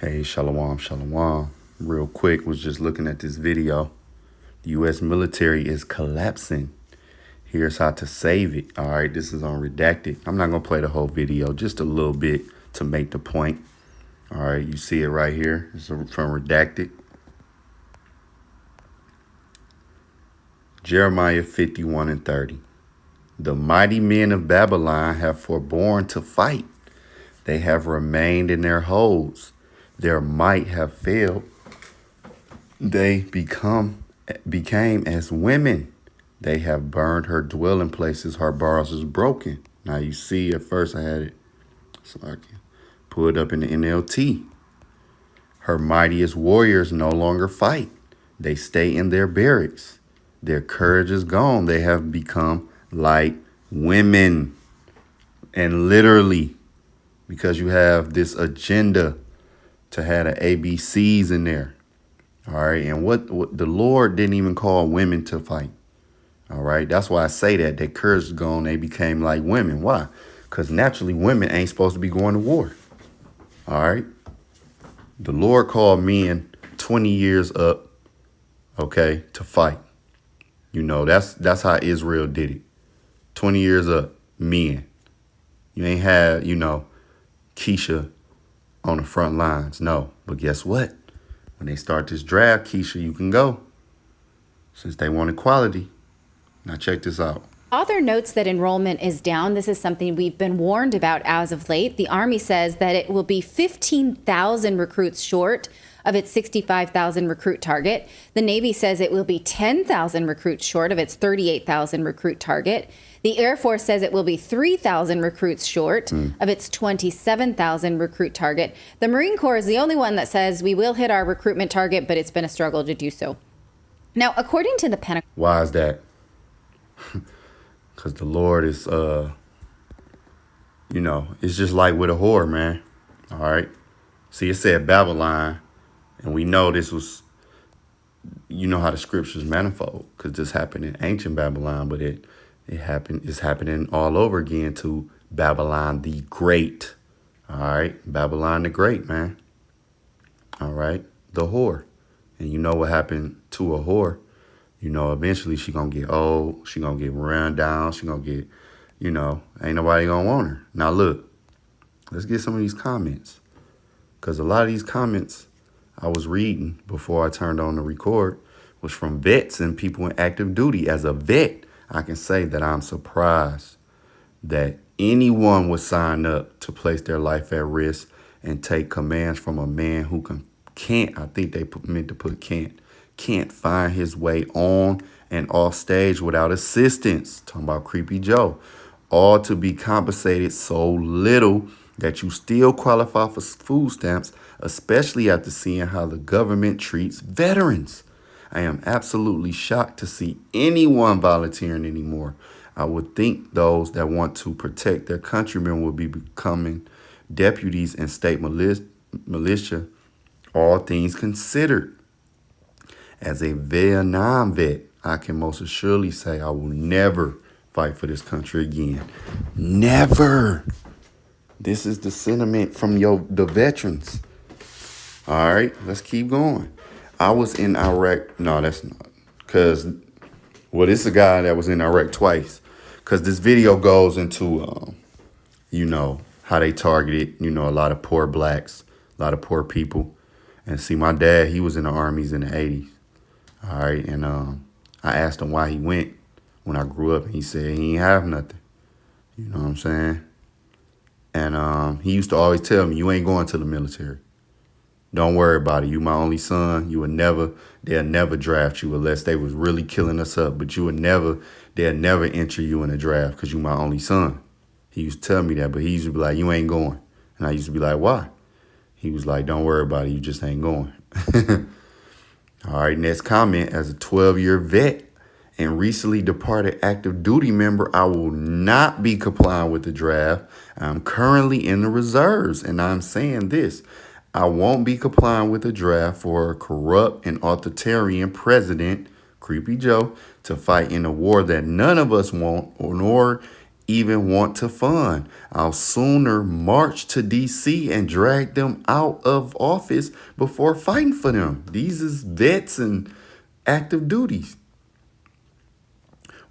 Hey, shalom, shalom. Real quick, was just looking at this video. The U.S. military is collapsing. Here's how to save it. All right, this is on Redacted. I'm not going to play the whole video, just a little bit to make the point. All right, you see it right here. It's from Redacted. Jeremiah 51:30. The mighty men of Babylon have forborne to fight. They have remained in their holes. Their might have failed. They became as women. They have burned her dwelling places. Her bars is broken. Now you see, at first I had it so I can pull it up in the NLT. Her mightiest warriors no longer fight. They stay in their barracks. Their courage is gone. They have become like women. And literally, because you have this agenda to have the ABCs in there. All right. And what the Lord didn't even call women to fight. All right. That's why I say that. Their courage is gone. They became like women. Why? Because naturally women ain't supposed to be going to war. All right. The Lord called men 20 years up, okay, to fight. You know, that's how Israel did it. 20 years up, men. You ain't had, Keisha on the front lines. No. But guess what? When they start this draft, Keisha, you can go. Since they want equality. Now check this out. Author notes that enrollment is down. This is something we've been warned about as of late. The Army says that it will be 15,000 recruits short of its 65,000 recruit target. The Navy says it will be 10,000 recruits short of its 38,000 recruit target. The Air Force says it will be 3,000 recruits short of its 27,000 recruit target. The Marine Corps is the only one that says we will hit our recruitment target, but it's been a struggle to do so. Now, according to the Pentagon... Why is that? Because the Lord is, it's just like with a whore, man. All right. See, it said Babylon. And we know this was, you know how the scriptures manifold, because this happened in ancient Babylon, but it's happening all over again to Babylon the Great. All right. Babylon the Great, man. All right. The whore. And you know what happened to a whore? Eventually she going to get old. She going to get run down. She going to get, ain't nobody going to want her. Now, look, let's get some of these comments, because a lot of these comments I was reading before I turned on the record was from vets and people in active duty. As a vet, I can say that I'm surprised that anyone would sign up to place their life at risk and take commands from a man who can't, I think they meant to put can't find his way on and off stage without assistance. Talking about Creepy Joe. All to be compensated so little that you still qualify for food stamps, especially after seeing how the government treats veterans. I am absolutely shocked to see anyone volunteering anymore. I would think those that want to protect their countrymen will be becoming deputies in state militia, all things considered. As a Vietnam vet, I can most assuredly say I will never fight for this country again. Never. This is the sentiment from the veterans. All right, let's keep going. I was in Iraq. No, that's not. Because, this is a guy that was in Iraq twice. Because this video goes into, how they targeted, a lot of poor blacks, a lot of poor people. And see, my dad, he was in the armies in the 80s. All right, and I asked him why he went when I grew up, and he said he ain't have nothing. You know what I'm saying? And he used to always tell me, you ain't going to the military. Don't worry about it. You my only son. They'll never draft you unless they was really killing us up. But they'll never enter you in a draft because you my only son. He used to tell me that, but he used to be like, you ain't going. And I used to be like, why? He was like, don't worry about it. You just ain't going. All right, next comment. As a 12-year vet and recently departed active duty member, I will not be complying with the draft. I'm currently in the reserves, and I'm saying this. I won't be complying with the draft for a corrupt and authoritarian president, Creepy Joe, to fight in a war that none of us want, nor even want to fund. I'll sooner march to DC and drag them out of office before fighting for them. These is vets and active duties.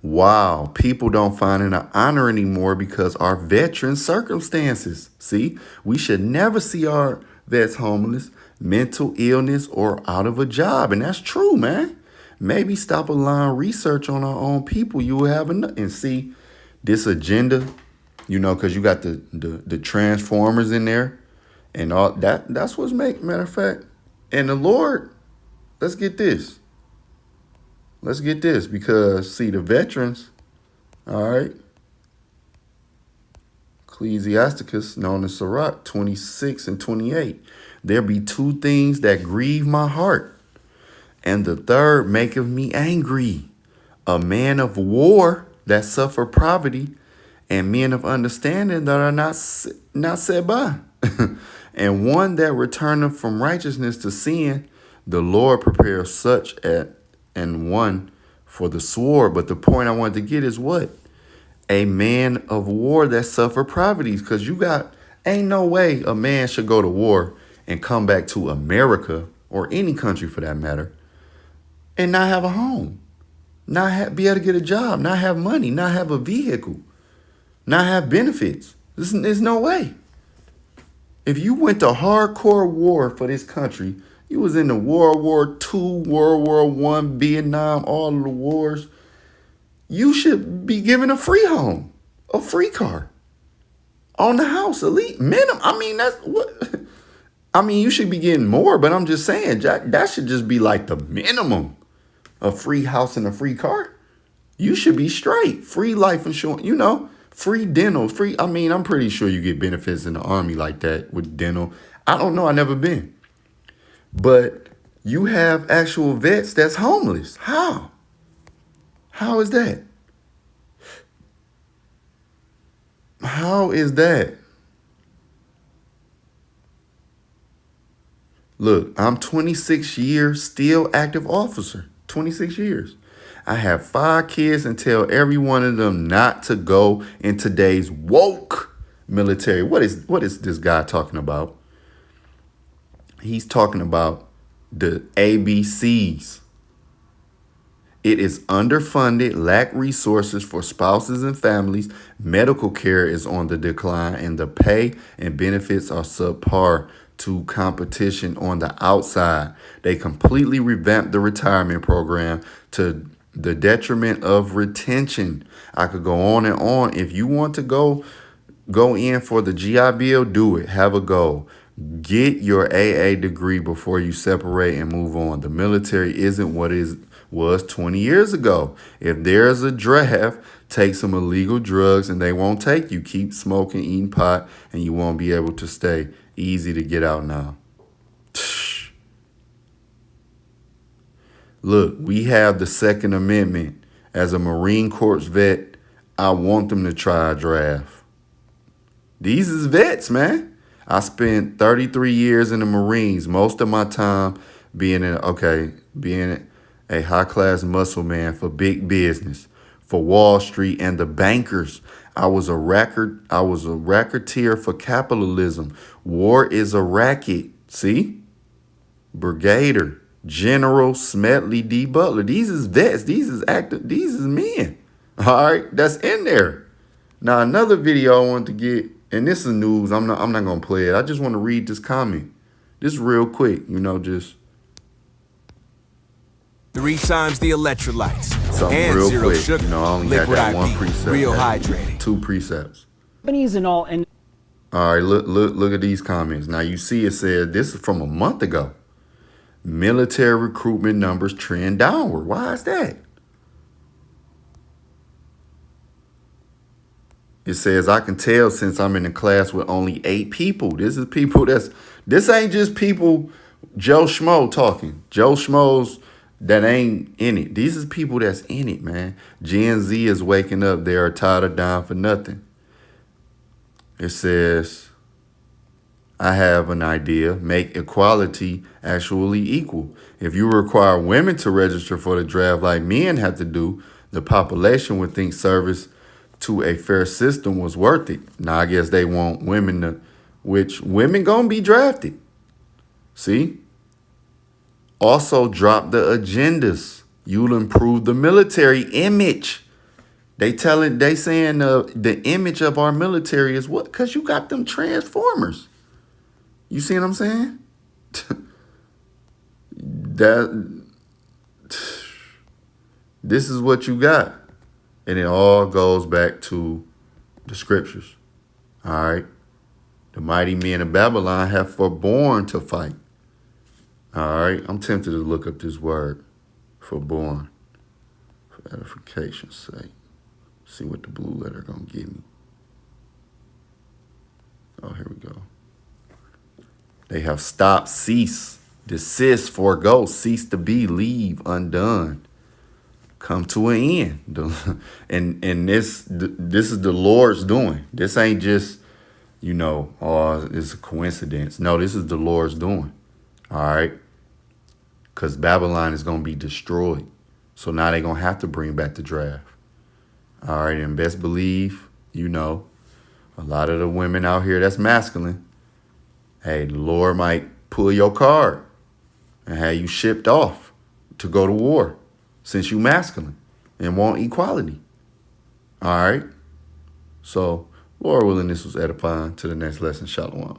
Wow, people don't find it an honor anymore because our veteran circumstances. See, we should never see our vets homeless, mental illness, or out of a job. And that's true, man. Maybe stop allowing research on our own people. You will have enough. And see, this agenda, because you got the transformers in there and all that's what's matter of fact. And the Lord, let's get this. Let's get this because, see, the veterans, all right, Ecclesiasticus, known as Sirach 26 and 28, there be two things that grieve my heart, and the third maketh me angry. A man of war that suffer poverty, and men of understanding that are not set by. And one that returneth from righteousness to sin, the Lord prepares such and one for the sword. But the point I wanted to get is what? A man of war that suffer poverty. Because ain't no way a man should go to war and come back to America or any country for that matter and not have a home, be able to get a job, not have money, not have a vehicle, not have benefits. There's no way. If you went to hardcore war for this country, you was in the World War II, World War I, Vietnam, all of the wars, you should be given a free home, a free car, on the house, elite minimum. I mean, that's what. I mean, you should be getting more, but I'm just saying, Jack, that should just be like the minimum. A free house and a free car. You should be straight. Free life insurance, free dental, free. I mean, I'm pretty sure you get benefits in the Army like that with dental. I don't know. I've never been. But you have actual vets that's homeless. How? How is that? How is that? Look, I'm 26 years, still active officer. 26 years. I have 5 kids and tell every one of them not to go in today's woke military. What is this guy talking about? He's talking about the ABCs. It is underfunded, lack resources for spouses and families. Medical care is on the decline, and the pay and benefits are subpar to competition on the outside. They completely revamped the retirement program to the detriment of retention. I could go on and on. If you want to go in for the GI Bill, do it. Have a goal. Get your AA degree before you separate and move on. The military isn't what it was 20 years ago. If there's a draft, take some illegal drugs and they won't take you. Keep smoking, eating pot, and you won't be able to stay. Easy to get out now. Look, we have the Second Amendment. As a Marine Corps vet, I want them to try a draft. These is vets, man. I spent 33 years in the Marines, most of my time being a high-class muscle man for big business, for Wall Street and the bankers. I was a racketeer for capitalism. War is a racket. See? Brigadier, General Smedley D. Butler. These is vets. These is active. These is men. All right, that's in there. Now another video I want to get, and this is news. I'm not gonna play it. I just want to read this comment, just real quick. Just 3 times the electrolytes something and real 0 quick. sugar. I only had Liquid that one IV, precept. real hydrating. 2 precepts. Companies and all, and All right, look at these comments. Now you see it said this is from a month ago. Military recruitment numbers trend downward. Why is that? It says, I can tell since I'm in a class with only 8 people. This ain't just people, Joe Schmo talking. Joe Schmo's that ain't in it. These is people that's in it, man. Gen Z is waking up. They are tired of dying for nothing. It says, I have an idea. Make equality actually equal. If you require women to register for the draft like men have to do, the population would think service to a fair system was worth it. Now I guess they want women to, which women gonna be drafted. See? Also drop the agendas. You'll improve the military image. They saying the image of our military is what? Because you got them transformers. You see what I'm saying? That this is what you got. And it all goes back to the scriptures. All right. The mighty men of Babylon have forborn to fight. All right. I'm tempted to look up this word, forborn, for edification's sake. See what the blue letter gonna give me. Oh, here we go. They have stopped, cease, desist, forego, cease to be, leave, undone, come to an end. And this is the Lord's doing. This ain't just, oh, it's a coincidence. No, this is the Lord's doing. All right. Because Babylon is going to be destroyed. So now they're going to have to bring back the draft. All right. And best believe, a lot of the women out here that's masculine, hey, the Lord might pull your card and have you shipped off to go to war since you masculine and want equality. All right. So, Lord willing, this was edifying. To the next lesson. Shalom.